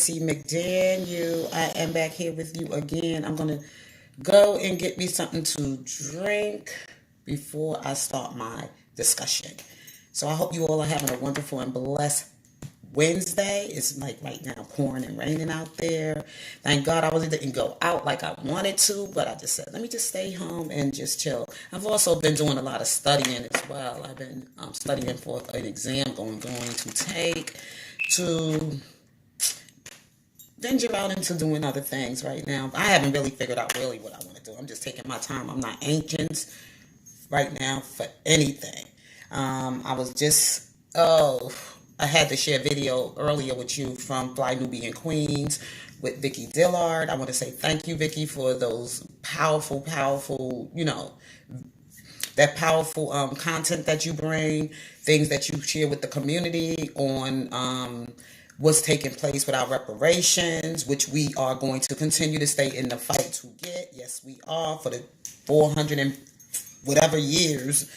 Tracy McDaniel. I am back here with you again. I'm going to go and get me something to drink before I start my discussion. So I hope you all are having a wonderful and blessed Wednesday. It's like right now pouring and raining out there. Thank God I didn't go out like I wanted to, but I just said, let me just stay home and just chill. I've also been doing a lot of studying as well. I've been studying for an exam going to take to venture out into doing other things right now. I haven't really figured out really what I want to do. I'm just taking my time. I'm not anxious right now for anything. I was just, I had to share a video earlier with you from Fly Nubian Queens with Vicki Dillard. I want to say thank you, Vicki, for those powerful, that powerful content that you bring, things that you share with the community on what's taking place with our reparations, which we are going to continue to stay in the fight to get. Yes, we are, for the 400 and whatever years,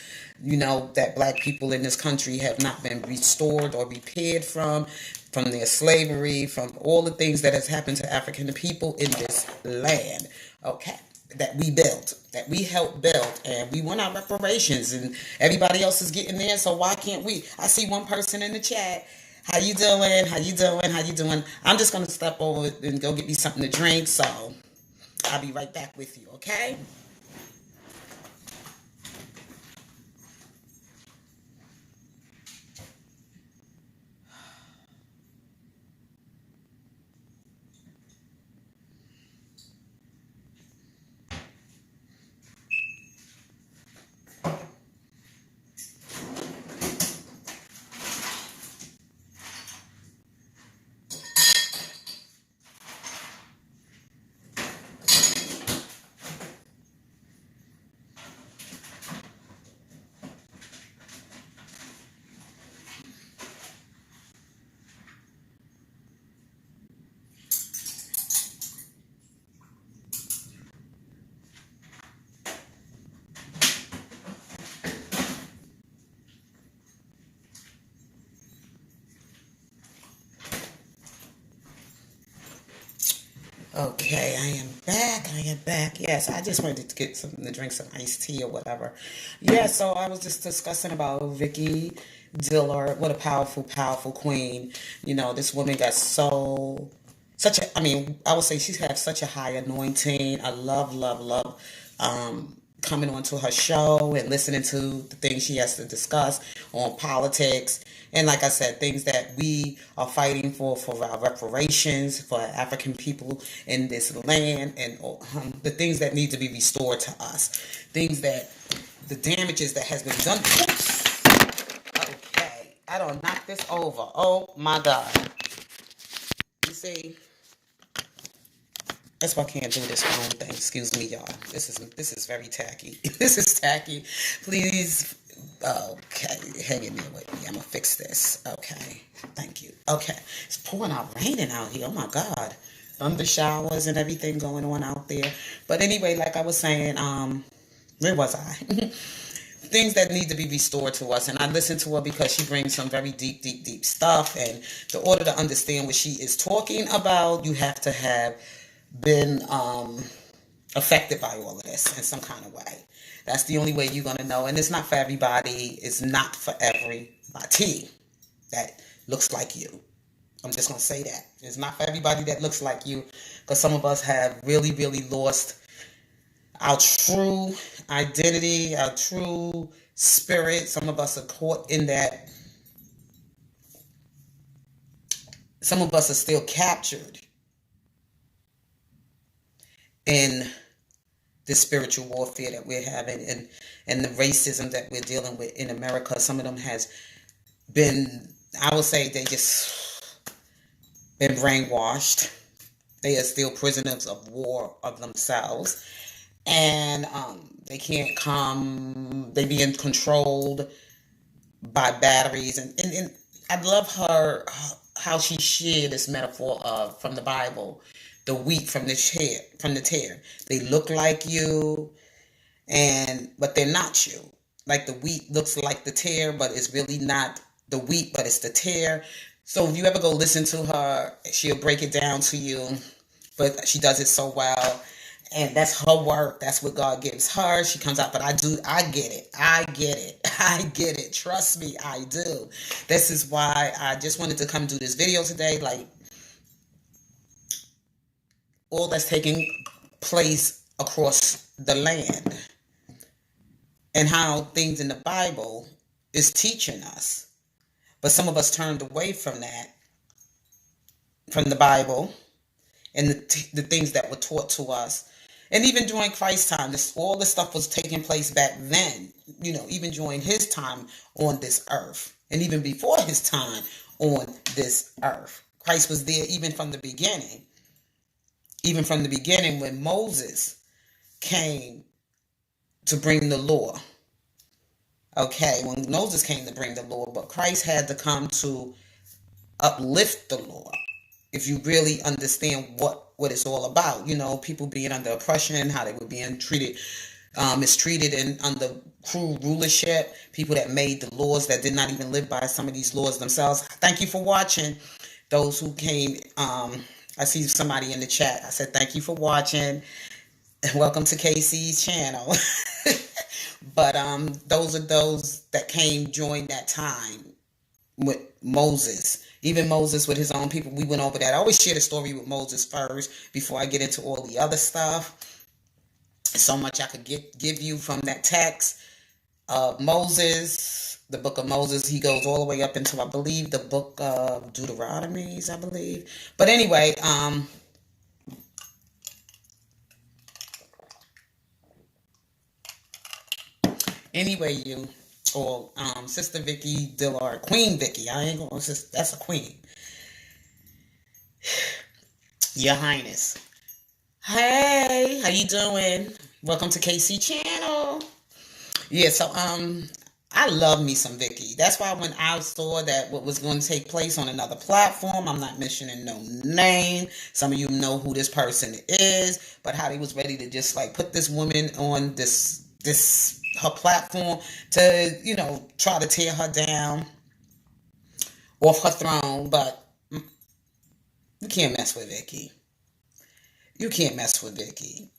that black people in this country have not been restored or repaired from their slavery, from all the things that has happened to African people in this land. Okay. That we built, that we helped build, and we want our reparations, and everybody else is getting there, so why can't we? I see one person in the chat. How you doing? How you doing? How you doing? I'm just going to step over and go get me something to drink, so I'll be right back with you, okay? Okay, I am back. I am back. Yes, I just wanted to get something to drink, some iced tea or whatever. Yeah, so I was just discussing about Vicki Dillard. What a powerful queen. This woman got I would say she has such a high anointing. I love coming onto her show and listening to the things she has to discuss on politics. And like I said, things that we are fighting for our reparations, for African people in this land, and the things that need to be restored to us. Things that, the damages that has been done. Oops. Okay, I don't knock this over. Oh my God. You see? That's why I can't do this phone thing. Excuse me, y'all. This is very tacky. This is tacky. Please, okay, hang in there with me. I'm gonna fix this. Okay, thank you. Okay, it's pouring out, raining out here. Oh my God, thunder showers and everything going on out there. But anyway, like I was saying, where was I? Things that need to be restored to us, and I listen to her because she brings some very deep stuff. And in order to understand what she is talking about, you have to have been affected by all of this in some kind of way. That's the only way you're going to know. And it's not for everybody. It's not for everybody that looks like you. I'm just going to say that. It's not for everybody that looks like you, because some of us have really lost our true identity, our true spirit. Some of us are caught in that. Some of us are still captured in the spiritual warfare that we're having, and the racism that we're dealing with in America. Some of them has been, I would say, they just been brainwashed. They are still prisoners of war of themselves, and they can't come. They being controlled by batteries, and I love her how she shared this metaphor of from the Bible. The wheat from the tear. They look like you, but they're not you. Like the wheat looks like the tear, but it's really not the wheat, but it's the tear. So if you ever go listen to her, she'll break it down to you, but she does it so well. And that's her work. That's what God gives her. She comes out, but I get it. I get it. I get it. Trust me, I do. This is why I just wanted to come do this video today. Like, all that's taking place across the land and how things in the Bible is teaching us. But some of us turned away from that, from the Bible and the things that were taught to us. And even during Christ's time, all this stuff was taking place back then, even during his time on this earth. And even before his time on this earth. Christ was there even from the beginning. Even from the beginning when Moses came to bring the law. Okay, when Moses came to bring the law, but Christ had to come to uplift the law. If you really understand what it's all about, people being under oppression, how they were being treated, mistreated and under cruel rulership, people that made the laws that did not even live by some of these laws themselves. Thank you for watching. Those who came, I see somebody in the chat. I said, thank you for watching. Welcome to KC's channel. But those are those that came during that time with Moses. Even Moses with his own people. We went over that. I always share the story with Moses first before I get into all the other stuff. So much I could give you from that text. Moses, the book of Moses, he goes all the way up into, I believe, the book of Deuteronomy, I believe. But anyway, Sister Vicki Dillard, Queen Vicki. I ain't gonna, that's a queen. Your Highness. Hey, how you doing? Welcome to KC channel. Yeah, so I love me some Vicki. That's why when I saw that what was going to take place on another platform, I'm not mentioning no name. Some of you know who this person is, but how they was ready to just like put this woman on this her platform to, try to tear her down off her throne. But you can't mess with Vicki. You can't mess with Vicki.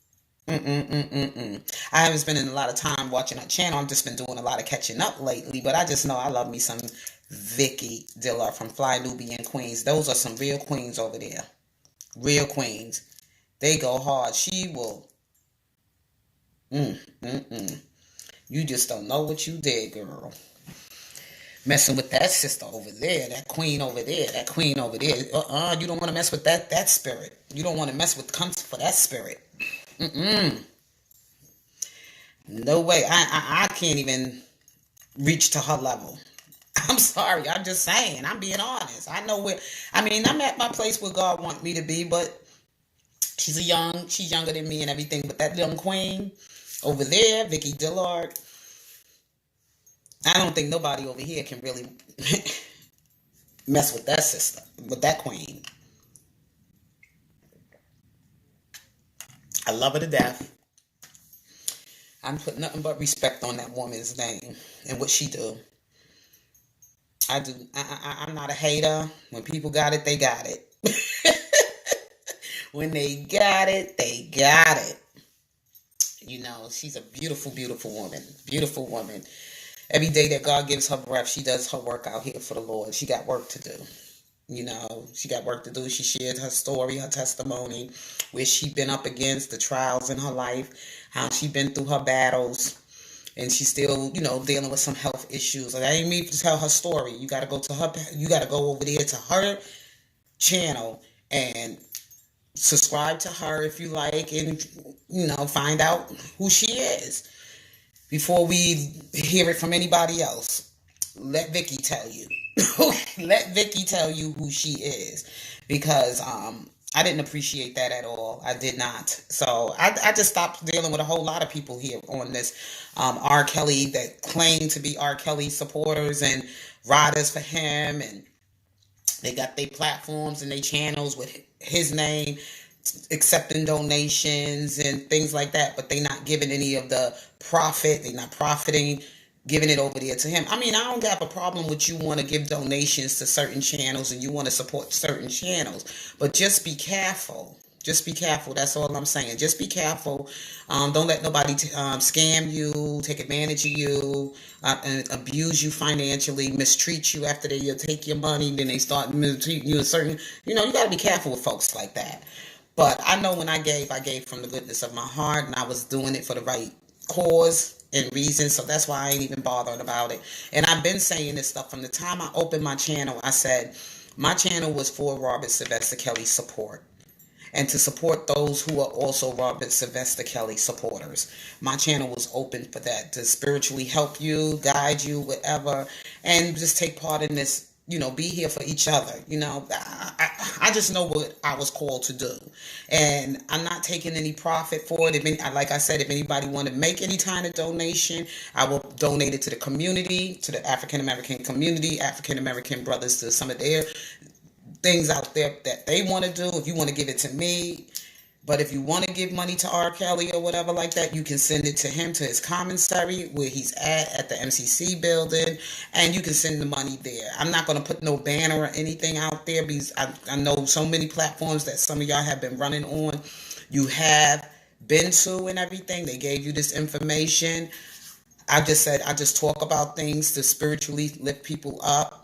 I haven't spent a lot of time watching her channel. I've just been doing a lot of catching up lately. But I just know I love me some Vicki Dillard from Fly Nubian Queens. Those are some real queens over there. Real queens. They go hard. She will. You just don't know what you did, girl. Messing with that sister over there, that queen over there, that queen over there. You don't want to mess with that spirit. You don't want to mess with comes for that spirit. No way. I can't even reach to her level. I'm sorry. I'm just saying. I'm being honest. I know I'm at my place where God wants me to be, but she's younger than me and everything. But that young queen over there, Vicki Dillard, I don't think nobody over here can really mess with that sister, with that queen. I love her to death. I'm putting nothing but respect on that woman's name and what she do. I do. I'm not a hater. When people got it, they got it. When they got it, they got it. She's a beautiful, beautiful woman. Beautiful woman. Every day that God gives her breath, she does her work out here for the Lord. She got work to do. She got work to do. She shared her story, her testimony, where she been up against the trials in her life, how she been through her battles, and she's still, dealing with some health issues. And I ain't mean to tell her story. You got to go to her. You got to go over there to her channel and subscribe to her if you like, and find out who she is before we hear it from anybody else. Let Vicki tell you. Let Vicki tell you who she is, because I didn't appreciate that at all. I did not. So I just stopped dealing with a whole lot of people here on this R.Kelly that claim to be R.Kelly supporters and riders for him, and they got their platforms and their channels with his name, accepting donations and things like that, but they not giving any of the profit. They not profiting giving it over there to him. I mean, I don't have a problem with you want to give donations to certain channels and you want to support certain channels, but just be careful. Just be careful. That's all I'm saying. Just be careful. Don't let nobody scam you, take advantage of you, and abuse you financially, mistreat you after they take your money. Then they start mistreating you a certain. You know, you got to be careful with folks like that. But I know when I gave from the goodness of my heart, and I was doing it for the right cause and reason. So that's why I ain't even bothering about it. And I've been saying this stuff from the time I opened my channel. I said my channel was for Robert Sylvester Kelly support and to support those who are also Robert Sylvester Kelly supporters. My channel was open for that, to spiritually help you, guide you, whatever, and just take part in this, you know, be here for each other. You know, I just know what I was called to do. And I'm not taking any profit for it. Like I said, if anybody want to make any kind of donation, I will donate it to the community, to the African-American community, African-American brothers, to some of their things out there that they want to do. If you want to give it to me, but if you want to give money to R. Kelly or whatever like that, you can send it to him, to his commissary where he's at the MCC building, and you can send the money there. I'm not going to put no banner or anything out there because I know so many platforms that some of y'all have been running on. You have been to and everything. They gave you this information. I just talk about things to spiritually lift people up.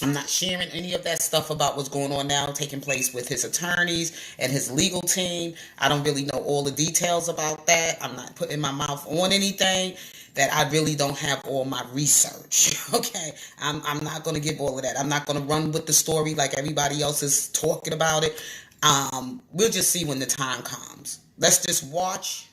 I'm not sharing any of that stuff about what's going on now, taking place with his attorneys and his legal team. I don't really know all the details about that. I'm not putting my mouth on anything that I really don't have all my research. Okay, I'm not going to give all of that. I'm not going to run with the story like everybody else is talking about it. We'll just see when the time comes. Let's just watch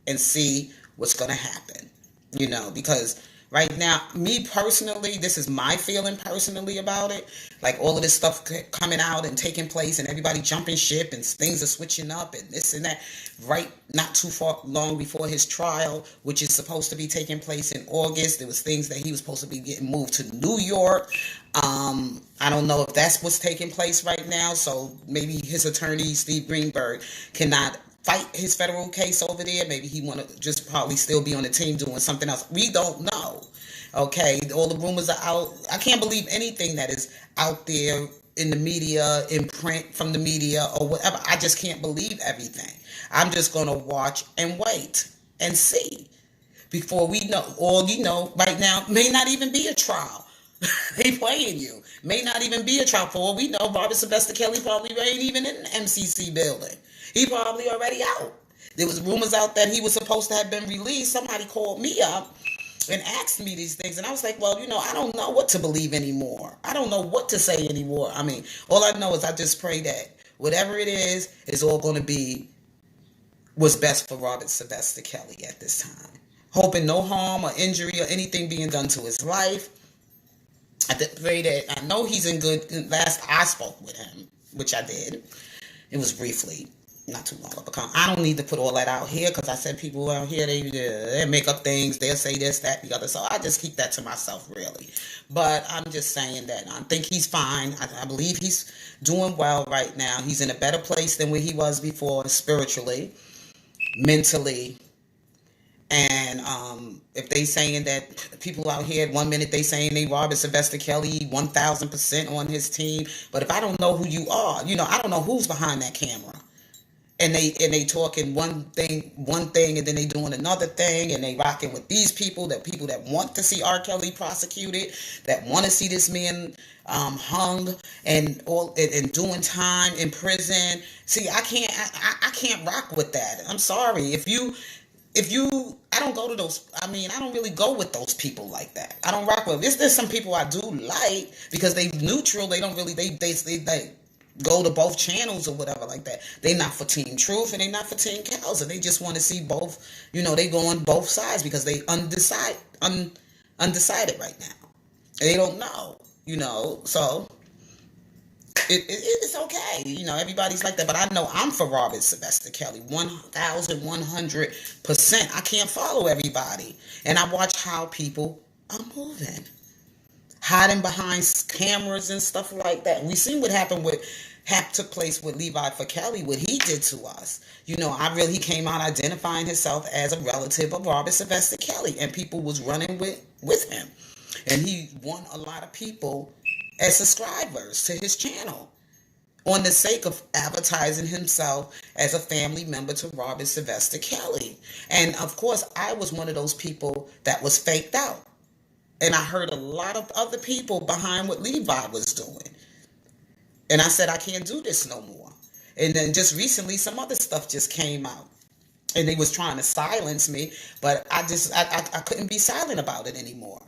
and see what's going to happen, you know, because right now, me personally, this is my feeling personally about it. Like all of this stuff coming out and taking place and everybody jumping ship and things are switching up and this and that. Right, not too long before his trial, which is supposed to be taking place in August, there was things that he was supposed to be getting moved to New York. I don't know if that's what's taking place right now. So maybe his attorney, Steve Greenberg, cannot fight his federal case over there. Maybe he want to just probably still be on the team doing something else. We don't know. Okay, all the rumors are out. I can't believe anything that is out there in the media, in print, from the media or whatever. I just can't believe everything. I'm just going to watch and wait and see before we know. All you know right now may not even be a trial. They playing you. May not even be a trial. For all we know, Robert Sylvester Kelly probably ain't even in the MCC building. He probably already out. There was rumors out that he was supposed to have been released. Somebody called me up and asked me these things. And I was like, well, you know, I don't know what to believe anymore. I don't know what to say anymore. I mean, all I know is I just pray that whatever it is all going to be what's best for Robert Sylvester Kelly at this time. Hoping no harm or injury or anything being done to his life. I pray that, I know he's in good. Last I spoke with him, which I did, it was briefly, not too long of a comment. I don't need to put all that out here because I said people out here, they make up things. They'll say this, that, the other. So I just keep that to myself, really. But I'm just saying that I think he's fine. I believe he's doing well right now. He's in a better place than where he was before, spiritually, mentally. And if they saying that people out here, 1 minute they saying they Robert Sylvester Kelly 1,000% on his team, but if I don't know who you are, you know, I don't know who's behind that camera. And they talking one thing, and then they doing another thing, and they rocking with these people that want to see R. Kelly prosecuted, that want to see this man hung and doing time in prison. See, I can't rock with that. I'm sorry. If you, I don't go to those, I don't really go with those people like that. I don't rock with them. There's some people I do like because they neutral. They don't really, they go to both channels or whatever like that. They not for Team Truth and they not for Team Cows. And they just want to see both, you know, they go on both sides because they undecided right now. And they don't know, you know, so it's okay. You know, everybody's like that. But I know I'm for Robert Sylvester Kelly 1,100%. I can't follow everybody. And I watch how people are moving, hiding behind cameras and stuff like that. We seen what happened with took place with Levi for Kelly, what he did to us. He came out identifying himself as a relative of Robert Sylvester Kelly, and people was running with him. And he won a lot of people as subscribers to his channel on the sake of advertising himself as a family member to Robert Sylvester Kelly. And of course, I was one of those people that was faked out. And I heard a lot of other people behind what Levi was doing. And I said, I can't do this no more. And then just recently, some other stuff just came out. And they was trying to silence me, but I couldn't be silent about it anymore.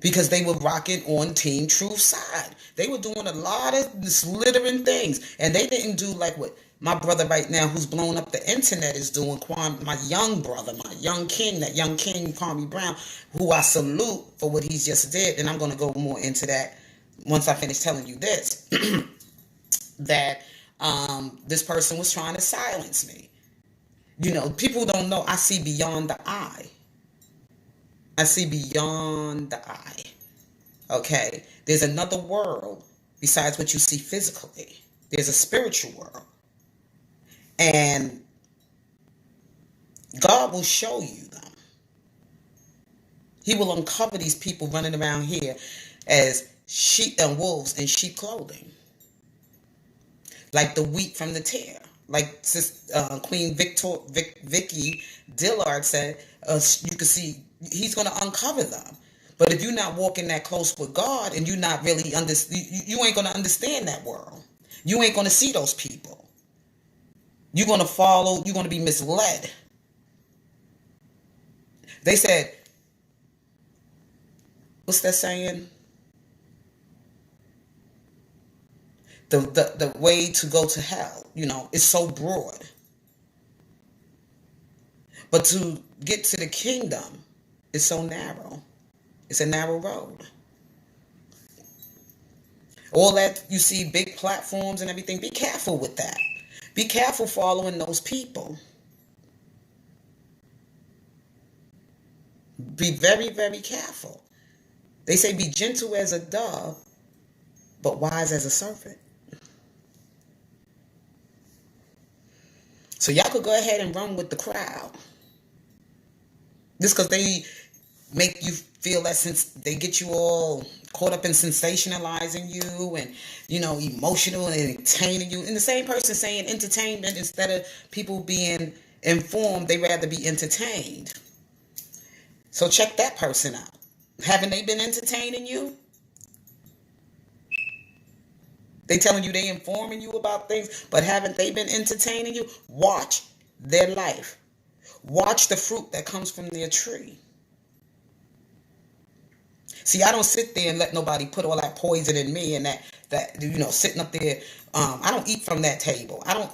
Because they were rocking on Team Truth's side. They were doing a lot of slithering things. And they didn't do like what my brother right now, who's blown up the internet, is doing. Kwame, my young brother, my young king, that young king, Kwame Brown, who I salute for what he's just did. And I'm going to go more into that once I finish telling you this. That this person was trying to silence me. People don't know I see beyond the eye. I see beyond the eye. Okay? There's another world besides what you see physically. There's a spiritual world. And God will show you them. He will uncover these people running around here as sheep and wolves in sheep clothing. Like the wheat from the tare. Like Queen Vicki Dillard said, you can see he's going to uncover them. But if you're not walking that close with God and you're not really you ain't going to understand that world. You ain't going to see those people. You're going to follow. You're going to be misled. They said, what's that saying? The way to go to hell, is so broad. But to get to the kingdom is so narrow. It's a narrow road. All that you see, big platforms and everything, be careful with that. Be careful following those people. Be very, very careful. They say be gentle as a dove, but wise as a serpent. So y'all could go ahead and run with the crowd. Just because they make you feel that, since they get you all caught up in sensationalizing you and, emotional and entertaining you. And the same person saying entertainment instead of people being informed, they rather be entertained. So check that person out. Haven't they been entertaining you? They telling you, they informing you about things, but haven't they been entertaining you? Watch their life. Watch the fruit that comes from their tree. See, I don't sit there and let nobody put all that poison in me and that sitting up there. I don't eat from that table. I don't,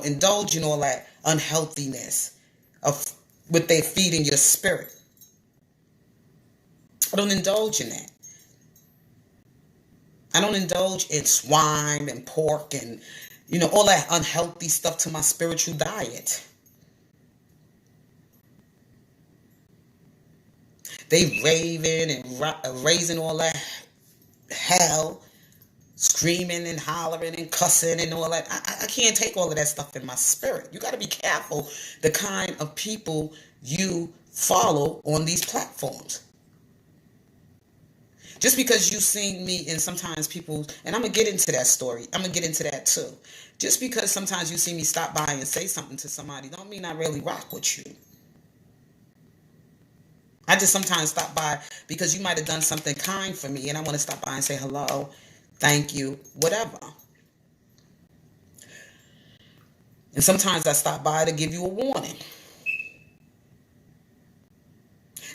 indulge in all that unhealthiness of what they're feeding your spirit. I don't indulge in that. I don't indulge in swine and pork and, all that unhealthy stuff to my spiritual diet. They raving and raising all that hell, screaming and hollering and cussing and all that. I can't take all of that stuff in my spirit. You got to be careful the kind of people you follow on these platforms. Just because you've seen me, and sometimes people, and I'm going to get into that story. I'm going to get into that too. Just because sometimes you see me stop by and say something to somebody don't mean I really rock with you. I just sometimes stop by because you might have done something kind for me and I want to stop by and say hello, thank you, whatever. And sometimes I stop by to give you a warning.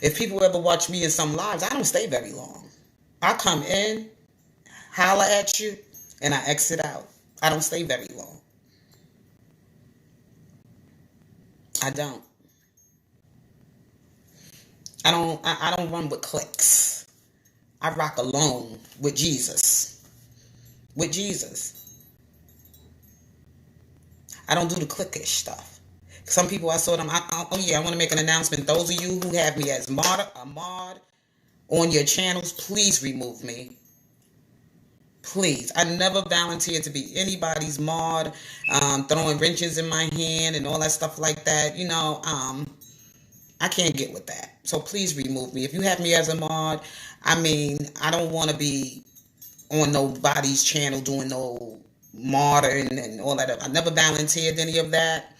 If people ever watch me in some lives, I don't stay very long. I come in, holler at you, and I exit out. I don't stay very long. I don't. I don't run with cliques. I rock alone with Jesus. With Jesus. I don't do the cliquish stuff. Some people I saw them. I want to make an announcement. Those of you who have me as a mod on your channels, please remove me. Please, I never volunteered to be anybody's mod, throwing wrenches in my hand and all that stuff like that. I can't get with that. So please remove me. If you have me as a mod, I mean, I don't want to be on nobody's channel doing no modding and all that. I never volunteered any of that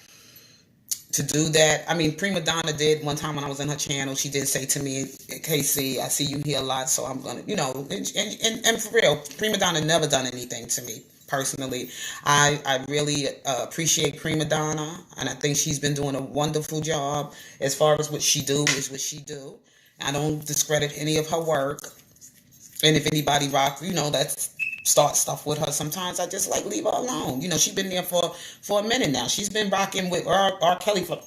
to do that. I mean, Prima Donna did one time when I was in her channel. She did say to me, "KC, I see you here a lot, so I'm gonna, and for real, Prima Donna never done anything to me personally. I really appreciate Prima Donna, and I think she's been doing a wonderful job as far as what she do is what she do. I don't discredit any of her work, and if anybody rock, that's start stuff with her. Sometimes I just like leave her alone. She's been there for a minute now. She's been rocking with R.Kelly for,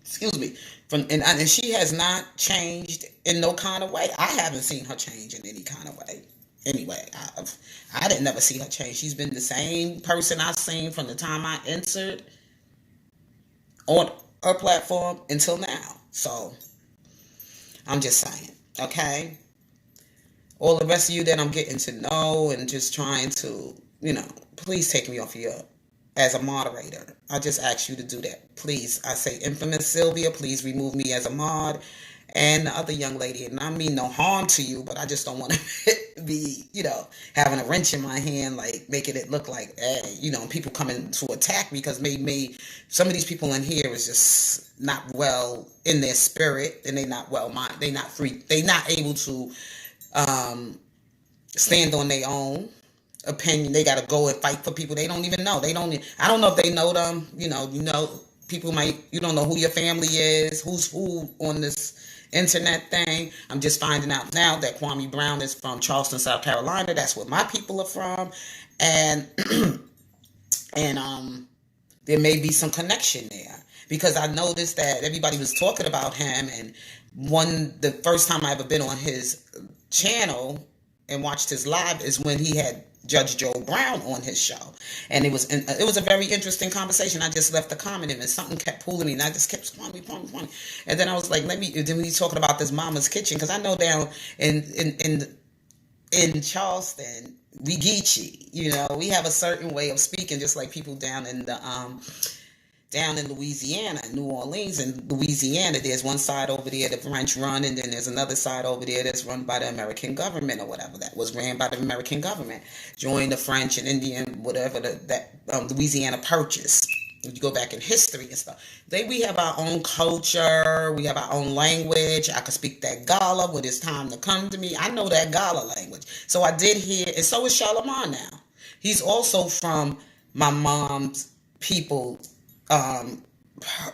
excuse me, and she has not changed in no kind of way. I haven't seen her change in any kind of way. Anyway, I didn't never see her change. She's been the same person I've seen from the time I entered on her platform until now. So I'm just saying, okay? All the rest of you that I'm getting to know and just trying to, please take me off here as a moderator. I just ask you to do that. Please, I say infamous Sylvia, please remove me as a mod. And the other young lady, and I mean no harm to you, but I just don't want to be, having a wrench in my hand, like making it look like, hey, people coming to attack me because maybe some of these people in here is just not well in their spirit, and they not well minded, they not free, they not able to stand on their own opinion. They got to go and fight for people they don't even know. I don't know if they know them. People you don't know who your family is, who's who on this internet thing. I'm just finding out now that Kwame Brown is from Charleston, South Carolina. That's where my people are from. And, and, there may be some connection there because I noticed that everybody was talking about him, and the first time I ever been on his channel and watched his live is when he had Judge Joe Brown on his show, and it was a very interesting conversation. I just left a comment in, and something kept pulling me, and I just kept Kwame, and then I was like, then when he's talking about this Mama's Kitchen, because I know down in Charleston we Geechee, we have a certain way of speaking, just like people down in Louisiana, New Orleans and Louisiana. There's one side over there the French run, and then there's another side over there that's run by the American government or whatever. That was ran by the American government. Joined the French and Indian, whatever that Louisiana purchased. If you go back in history and stuff, we have our own culture, we have our own language. I could speak that Gala when it's time to come to me. I know that Gala language. So I did hear, and so is Charlemagne now. He's also from my mom's people,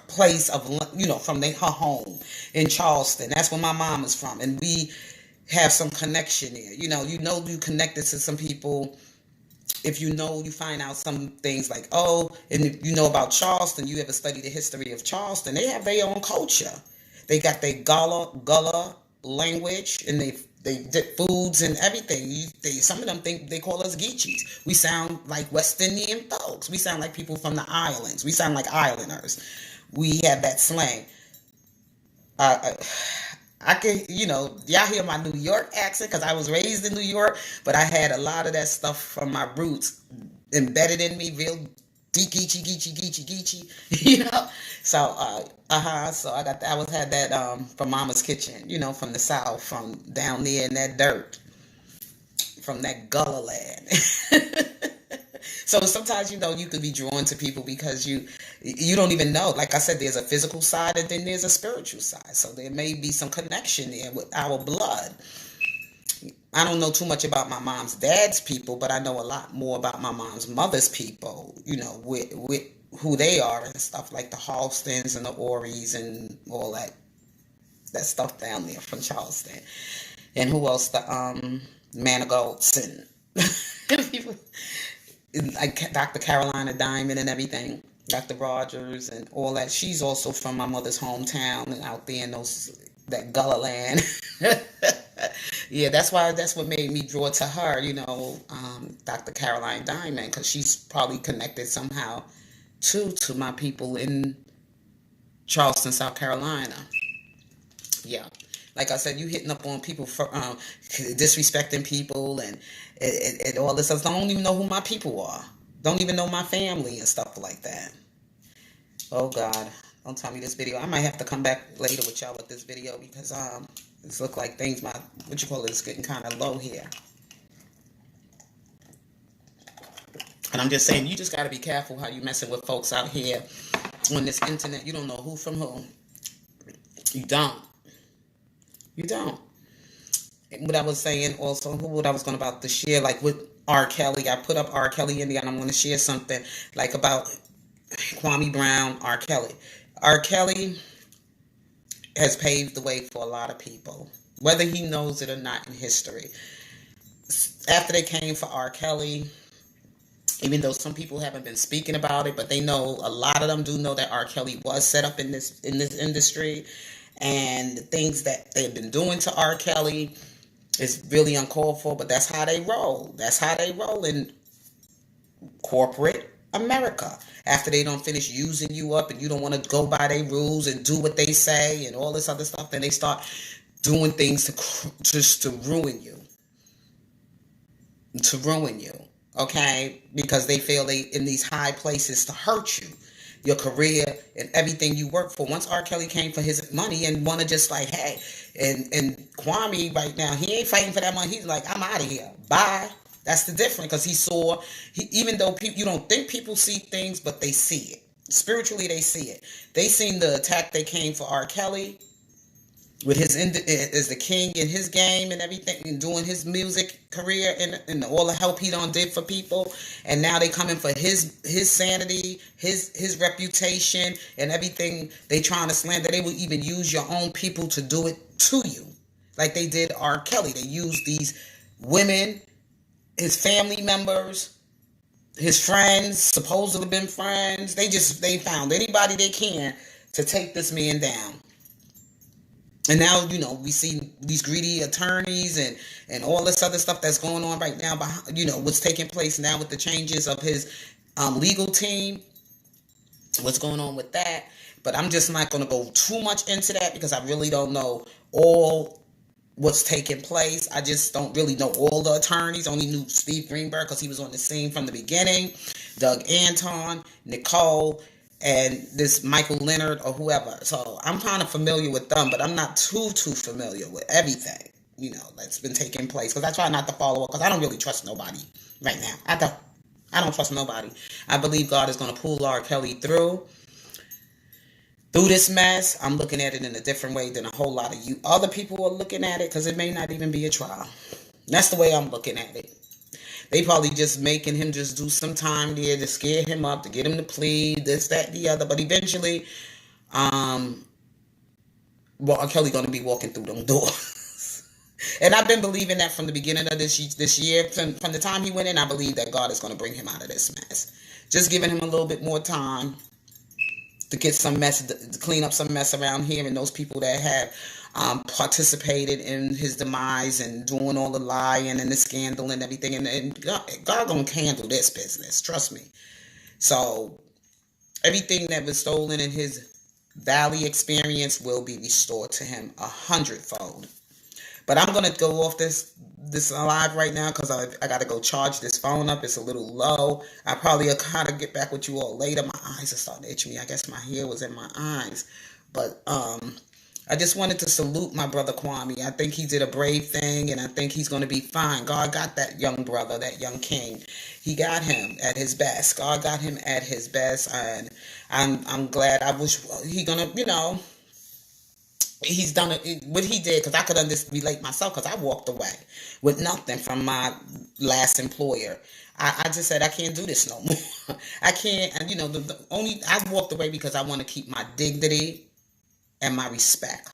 place of, from her home in Charleston. That's where my mom is from, and we have some connection there. You connected to some people. If you find out some things like, and if you know about Charleston, you ever study the history of Charleston, they have their own culture. They got their Gullah language, and they did foods and everything. Some of them think they call us Geechees. We sound like West Indian folks. We sound like people from the islands. We sound like islanders. We have that slang. I can, y'all hear my New York accent because I was raised in New York, but I had a lot of that stuff from my roots embedded in me, real deep Geechee. So, so I had that from Mama's Kitchen, from the South, from down there in that dirt, from that Gullah land. So sometimes, you could be drawn to people because you don't even know. Like I said, there's a physical side and then there's a spiritual side. So there may be some connection there with our blood. I don't know too much about my mom's dad's people, but I know a lot more about my mom's mother's people, with who they are and stuff, like the Halstons and the Ories and all that stuff down there from Charleston. And who else? The Manigolds and people like Dr. Carolina Diamond and everything, Dr. Rogers and all that. She's also from my mother's hometown and out there in that Gullah land. Yeah, that's what made me draw to her, Dr. Caroline Diamond, because she's probably connected somehow to my people in Charleston, South Carolina. Yeah. Like I said, you hitting up on people for disrespecting people and all this stuff. I don't even know who my people are. Don't even know my family and stuff like that. Oh God, don't tell me this video. I might have to come back later with y'all with this video because it's look like things my what you call it is getting kind of low here. And I'm just saying, you just got to be careful how you messing with folks out here on this internet. You don't know who from who. You don't. You don't. And what I was saying also, what I was going about to share, like with R.Kelly, I put up R.Kelly in there, and I'm going to share something like about Kwame Brown, R.Kelly. R.Kelly has paved the way for a lot of people, whether he knows it or not in history. After they came for R.Kelly, even though some people haven't been speaking about it, but they know, a lot of them do know that R. Kelly was set up in this industry, and the things that they've been doing to R. Kelly is really uncalled for. But that's how they roll. That's how they roll in corporate America. After they don't finish using you up, and you don't want to go by their rules and do what they say and all this other stuff, then they start doing things just to ruin you. To ruin you. Okay, because they feel they in these high places to hurt you, your career and everything you work for. Once R. Kelly came for his money and want to just like, hey, and Kwame right now, he ain't fighting for that money. He's like, I'm out of here. Bye. That's the difference, because even though you don't think people see things, but they see it. Spiritually, they see it. They seen the attack they came for R. Kelly with his as the king in his game and everything, and doing his music career and all the help he did for people, and now they coming for his sanity, his reputation and everything. They trying to slander. They will even use your own people to do it to you, like they did R. Kelly. They used these women, his family members, his friends, supposedly been friends. They found anybody they can to take this man down. And now, we see these greedy attorneys and all this other stuff that's going on right now, what's taking place now with the changes of his legal team, what's going on with that. But I'm just not going to go too much into that because I really don't know all what's taking place. I just don't really know all the attorneys. Only knew Steve Greenberg because he was on the scene from the beginning, Doug Anton, Nicole, and this Michael Leonard or whoever. So I'm kind of familiar with them, but I'm not too familiar with everything, that's been taking place. Because I try not to follow up because I don't really trust nobody right now. I don't trust nobody. I believe God is going to pull R. Kelly through this mess. I'm looking at it in a different way than a whole lot of you other people are looking at it, because it may not even be a trial. That's the way I'm looking at it. They probably just making him just do some time there to scare him up, to get him to plead, this, that, the other. But eventually, R. Kelly going to be walking through them doors. And I've been believing that from the beginning of this year. From the time he went in, I believe that God is going to bring him out of this mess. Just giving him a little bit more time to get some mess, to clean up some mess around here, and those people that have participated in his demise and doing all the lying and the scandal and everything. And God gonna handle this business, trust me. So everything that was stolen in his valley experience will be restored to him 100-fold. But I'm gonna go off this live right now because I gotta go charge this phone up. It's a little low. I probably will kind of get back with you all later. My eyes are starting to itch me. I guess my hair was in my eyes. But I just wanted to salute my brother Kwame. I think he did a brave thing, and I think he's going to be fine. God got that young brother, that young king. He got him at his best. God got him at his best, and I'm glad. I wish he gonna, he's done it, what he did, because I could relate myself, because I walked away with nothing from my last employer. I just said, I can't do this no more. I can't, and I walked away because I want to keep my dignity and my respect.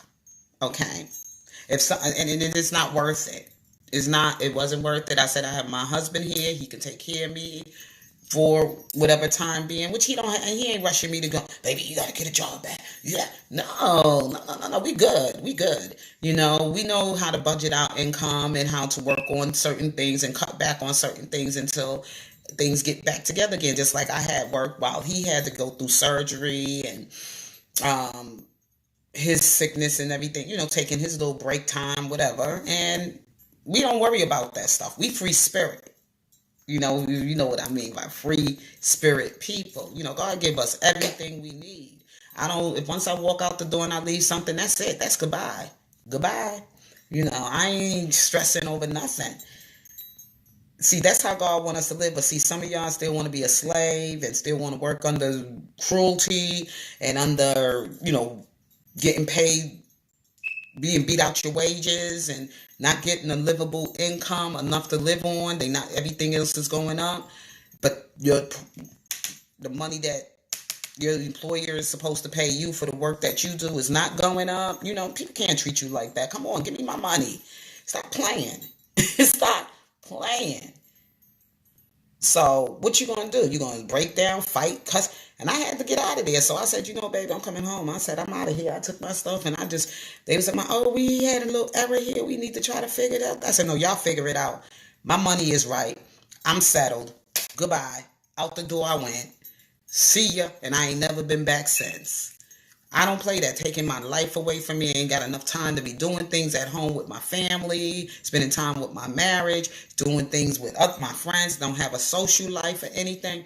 Okay, and it is not worth it. It wasn't worth it. I said, I have my husband here. He can take care of me for whatever time being, which he ain't rushing me to go, baby, you got to get a job back. Yeah. No. We good. We know how to budget our income and how to work on certain things and cut back on certain things until things get back together again. Just like I had work while he had to go through surgery and, his sickness and everything, taking his little break time, whatever. And we don't worry about that stuff. We free spirit. You know what I mean by free spirit people. God give us everything we need. I don't, if once I walk out the door and I leave something, that's it. That's goodbye. Goodbye. I ain't stressing over nothing. See, that's how God wants us to live. But see, some of y'all still want to be a slave and still want to work under cruelty and under, getting paid, being beat out your wages and not getting a livable income enough to live on. They not everything else is going up, but the money that your employer is supposed to pay you for the work that you do is not going up. People can't treat you like that. Come on, give me my money. Stop playing. Stop playing. So what you gonna do? You gonna break down, fight, cuss? And I had to get out of there. So I said, baby, I'm coming home. I said, I'm out of here. I took my stuff and they was like, oh, we had a little error here. We need to try to figure it out. I said, no, y'all figure it out. My money is right. I'm settled. Goodbye. Out the door I went. See ya. And I ain't never been back since. I don't play that. Taking my life away from me. I ain't got enough time to be doing things at home with my family, spending time with my marriage, doing things with my friends. Don't have a social life or anything.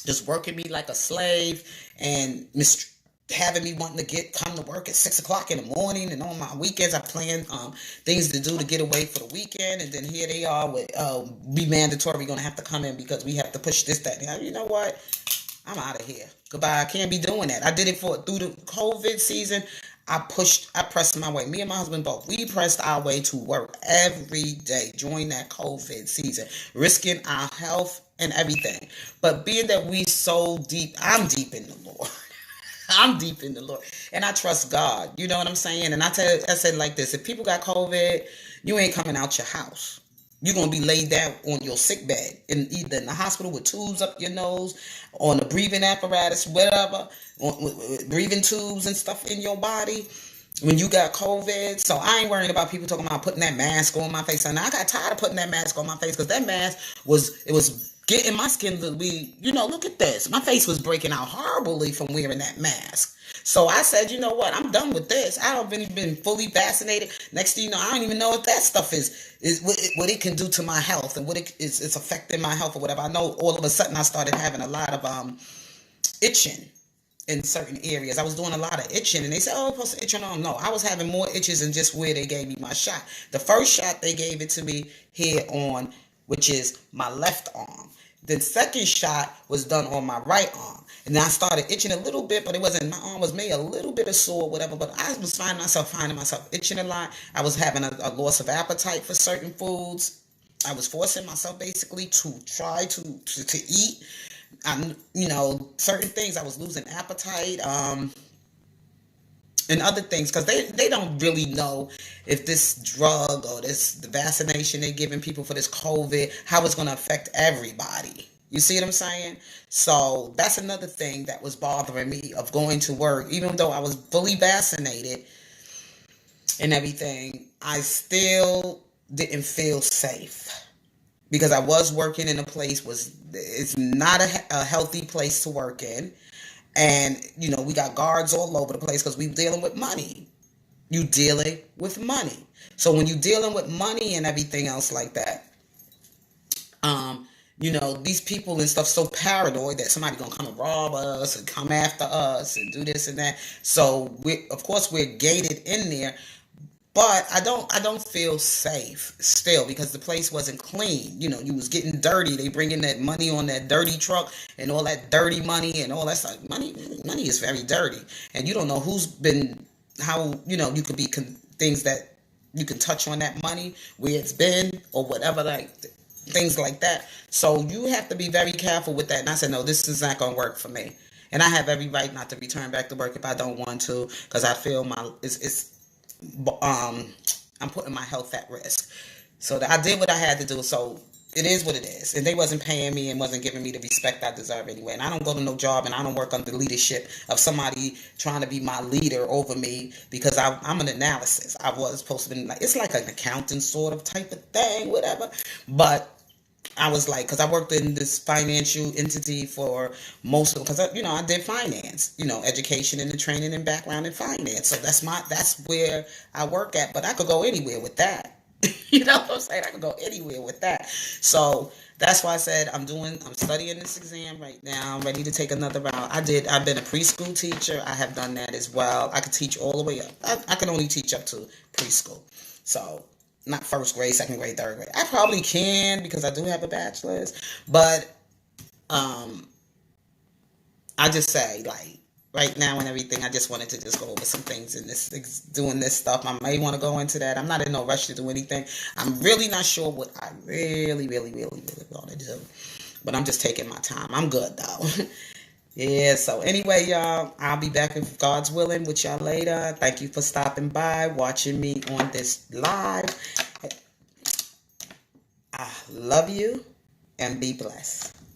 Just working me like a slave and having me wanting to come to work at 6 o'clock in the morning. And on my weekends, I plan things to do to get away for the weekend. And then here they are with be mandatory. Going to have to come in because we have to push this, that. And you know what? I'm out of here. Goodbye. I can't be doing that. I did it through the COVID season. I pressed my way. Me and my husband both. We pressed our way to work every day during that COVID season, risking our health and everything. But being that we so deep, I'm deep in the Lord. I'm deep in the Lord. And I trust God. You know what I'm saying? And I said like this, if people got COVID, you ain't coming out your house. You're going to be laid down on your sick bed, either in the hospital with tubes up your nose, on a breathing apparatus, whatever, with breathing tubes and stuff in your body when you got COVID. So I ain't worrying about people talking about putting that mask on my face. And I got tired of putting that mask on my face because that mask was getting my skin to be, look at this. My face was breaking out horribly from wearing that mask. So I said, you know what? I'm done with this. I don't really been fully vaccinated. Next thing you know, I don't even know if that stuff is what it can do to my health and what it's affecting my health or whatever. I know all of a sudden I started having a lot of itching in certain areas. I was doing a lot of itching and they said, oh, I'm supposed to itch on. No, I was having more itches than just where they gave me my shot. The first shot they gave it to me here on, which is my left arm. The second shot was done on my right arm. And then I started itching a little bit, but it wasn't, my arm was maybe a little bit of sore, whatever. But I was finding myself itching a lot. I was having a loss of appetite for certain foods. I was forcing myself basically to try to eat. Certain things. I was losing appetite. And other things, because they don't really know if this drug or the vaccination they're giving people for this COVID, how it's going to affect everybody. You see what I'm saying? So that's another thing that was bothering me of going to work. Even though I was fully vaccinated and everything, I still didn't feel safe. Because I was working in a place, it's not a healthy place to work in. And, we got guards all over the place because we're dealing with money. You dealing with money. So when you're dealing with money and everything else like that, these people and stuff so paranoid that somebody gonna come and rob us and come after us and do this and that. So of course we're gated in there, but I don't feel safe still because the place wasn't clean. You was getting dirty. They bringing that money on that dirty truck and all that dirty money and all that stuff. Money is very dirty, and you don't know how you could be things that you can touch on that money, where it's been or whatever, like things like that. So you have to be very careful with that. And I said, no, this is not going to work for me. And I have every right not to return back to work if I don't want to, because I feel I'm putting my health at risk. So I did what I had to do. So it is what it is. And they wasn't paying me and wasn't giving me the respect I deserve anyway. And I don't go to no job and I don't work under the leadership of somebody trying to be my leader over me because I'm an analysis. I was supposed to be it's like an accountant sort of type of thing, whatever. But I was like, because I worked in this financial entity for most of, because I did finance, education and the training and background in finance. So that's where I work at. But I could go anywhere with that. You know what I'm saying? I could go anywhere with that. So that's why I said I'm studying this exam right now. I'm ready to take another round. I've been a preschool teacher. I have done that as well. I could teach all the way up. I can only teach up to preschool. So not first grade, second grade, third grade. I probably can because I do have a bachelor's, but um, I just say like right now and everything. I just wanted to just go over some things in this doing this stuff. I may want to go into that. I'm not in no rush to do anything. I'm really not sure what I really, really, really, really want to do, but I'm just taking my time. I'm good though. Yeah, so anyway, y'all, I'll be back if God's willing with y'all later. Thank you for stopping by, watching me on this live. I love you and be blessed.